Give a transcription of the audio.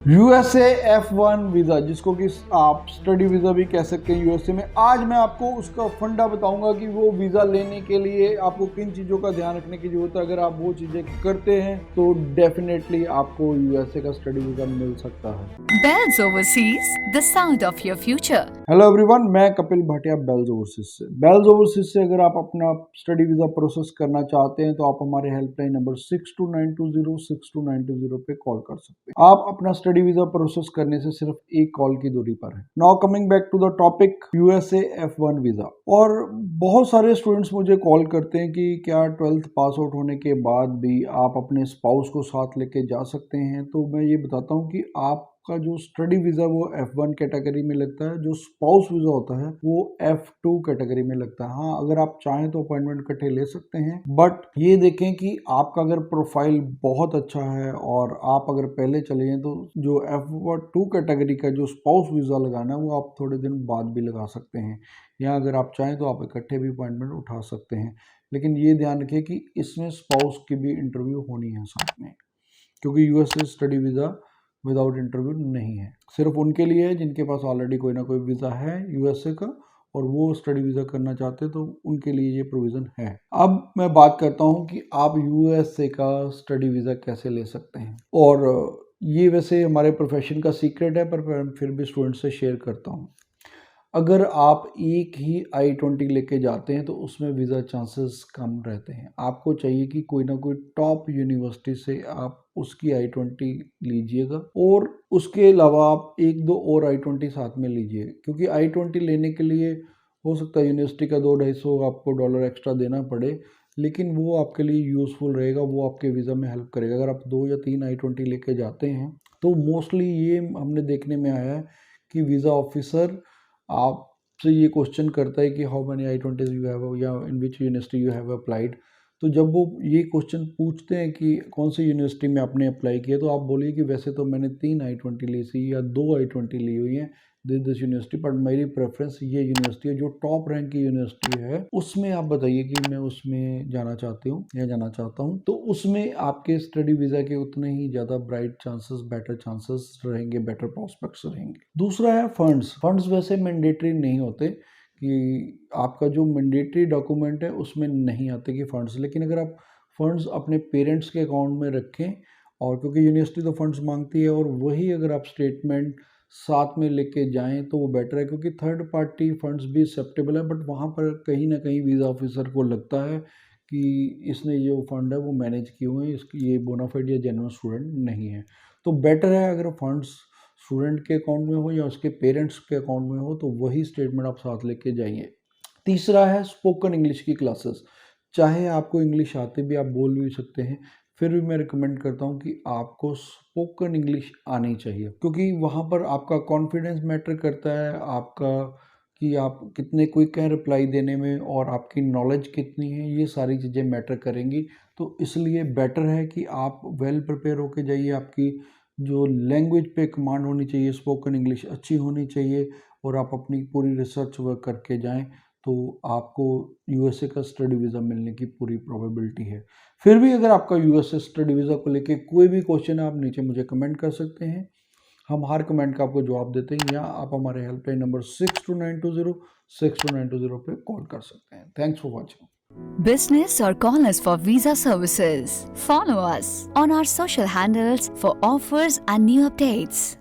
USA F1 visa, जिसको कि आप स्टडी वीज़ा भी कह सकते हैं यूएसए में। आज मैं आपको उसका फंडा बताऊंगा कि वो वीज़ा लेने के लिए आपको किन चीज़ों का ध्यान रखने की जरूरत है। अगर आप वो चीज़ें करते हैं तो डेफिनेटली आपको यूएसए का स्टडी वीज़ा मिल सकता है। Bells Overseas, the sound of your future. Hello everyone, मैं कपिल भाटिया बेल्स ओवरसीज से। बेल्स ओवरसीज से अगर आप अपना स्टडी वीज़ा प्रोसेस करना चाहते हैं तो आप हमारे हेल्पलाइन नंबर 6292062920 पे कॉल कर सकते हैं। आप अपना स्टडी वीज़ा प्रोसेस करने से सिर्फ एक कॉल की दूरी पर है। Now coming back to the topic USA F1 visa. और बहुत सारे स्टूडेंट्स मुझे कॉल करते हैं कि क्या 12th पास आउट होने के बाद भी आप अपने स्पाउस को साथ लेके जा सकते हैं। तो मैं ये बताता हूँ कि आप का जो स्टडी वीज़ा वो F1 कैटेगरी में लगता है, जो स्पाउस वीज़ा होता है वो F2 कैटेगरी में लगता है। हाँ, अगर आप चाहें तो अपॉइंटमेंट इकट्ठे ले सकते हैं, बट ये देखें कि आपका अगर प्रोफाइल बहुत अच्छा है और आप अगर पहले चले जाएं तो जो F2 कैटेगरी का जो स्पाउस वीज़ा लगाना है वो आप थोड़े दिन बाद भी लगा सकते हैं, या अगर आप चाहें तो आप इकट्ठे भी अपॉइंटमेंट उठा सकते हैं। लेकिन ये ध्यान रखें कि इसमें स्पाउस की भी इंटरव्यू होनी है साथ में, क्योंकि USA study visa without interview नहीं है। सिर्फ उनके लिए है जिनके पास ऑलरेडी कोई ना कोई वीज़ा है यूएसए का और वो स्टडी वीज़ा करना चाहते हैं, तो उनके लिए ये प्रोविज़न है। अब मैं बात करता हूँ कि आप यूएसए का स्टडी वीज़ा कैसे ले सकते हैं। और ये वैसे हमारे प्रोफेशन का सीक्रेट है, पर फिर भी स्टूडेंट से शेयर करता हूँ। अगर आप एक ही I-20 लेके जाते हैं तो उसमें वीज़ा चांसेस कम रहते हैं। आपको चाहिए कि कोई ना कोई टॉप यूनिवर्सिटी से आप उसकी I-20 लीजिएगा, और उसके अलावा आप एक दो और I-20 साथ में लीजिए, क्योंकि I-20 लेने के लिए हो सकता है यूनिवर्सिटी का $200-250 आपको डॉलर एक्स्ट्रा देना पड़े, लेकिन वो आपके लिए यूज़फुल रहेगा, वो आपके वीज़ा में हेल्प करेगा। अगर आप 2 या 3 I-20 लेके जाते हैं तो मोस्टली ये हमने देखने में आया है कि वीज़ा ऑफिसर आपसे ये क्वेश्चन करता है कि how many I-20 you have या in which university you have applied. तो जब वो ये क्वेश्चन पूछते हैं कि कौन सी यूनिवर्सिटी में आपने अप्लाई किया, तो आप बोलिए कि वैसे तो मैंने 3 I-20 ली थी या 2 I-20 ली हुई हैं दिस यूनिवर्सिटी, पर मेरी प्रेफरेंस ये यूनिवर्सिटी है जो टॉप रैंक की यूनिवर्सिटी है, उसमें आप बताइए कि मैं उसमें जाना चाहती हूँ या जाना चाहता हूँ। तो उसमें आपके स्टडी वीज़ा के उतने ही ज़्यादा ब्राइट चांसेस, बेटर चांसेस रहेंगे, बेटर प्रॉस्पेक्ट्स रहेंगे। दूसरा है फंड्स। फंड्स वैसे मैंडेटरी नहीं होते, कि आपका जो मैंडेटरी डॉक्यूमेंट है उसमें नहीं आते कि फंड्स, लेकिन अगर आप फंड्स अपने पेरेंट्स के अकाउंट में रखें, और क्योंकि यूनिवर्सिटी तो फंड्स मांगती है, और वही अगर आप स्टेटमेंट साथ में लेके जाएं तो वो बेटर है, क्योंकि थर्ड पार्टी फंड्स भी एक्सेप्टेबल है, बट वहाँ पर कहीं ना कहीं वीज़ा ऑफिसर को लगता है कि इसने जो फंड है वो मैनेज किए हुए हैं, इसकी ये बोनाफाइड या जेन्युइन स्टूडेंट नहीं है। तो बेटर है अगर फंड्स स्टूडेंट के अकाउंट में हो या उसके पेरेंट्स के अकाउंट में हो तो वही स्टेटमेंट आप साथ लेके जाइए। तीसरा है स्पोकन इंग्लिश की क्लासेस। चाहे आपको इंग्लिश आती भी, आप बोल भी सकते हैं, फिर भी मैं रिकमेंड करता हूँ कि आपको स्पोकन इंग्लिश आनी चाहिए, क्योंकि वहाँ पर आपका कॉन्फिडेंस मैटर करता है, आपका कि आप कितने क्विक हैं रिप्लाई देने में और आपकी नॉलेज कितनी है, ये सारी चीज़ें मैटर करेंगी। तो इसलिए बेटर है कि आप वेल प्रिपेयर होके जाइए, आपकी जो लैंग्वेज पे कमांड होनी चाहिए, स्पोकन इंग्लिश अच्छी होनी चाहिए, और आप अपनी पूरी रिसर्च वर्क करके जाएं तो आपको यूएसए का स्टडी वीज़ा मिलने की पूरी प्रोबेबिलिटी है। फिर भी अगर आपका यूएसए स्टडी वीज़ा को लेके कोई भी क्वेश्चन है, आप नीचे मुझे कमेंट कर सकते हैं, हम हर कमेंट का आपको जवाब देते हैं, या आप हमारे हेल्पलाइन नंबर 6292062920 पे कॉल कर सकते हैं। Thanks for watching. Business or call us for visa services. Follow us on our social handles for offers and new updates.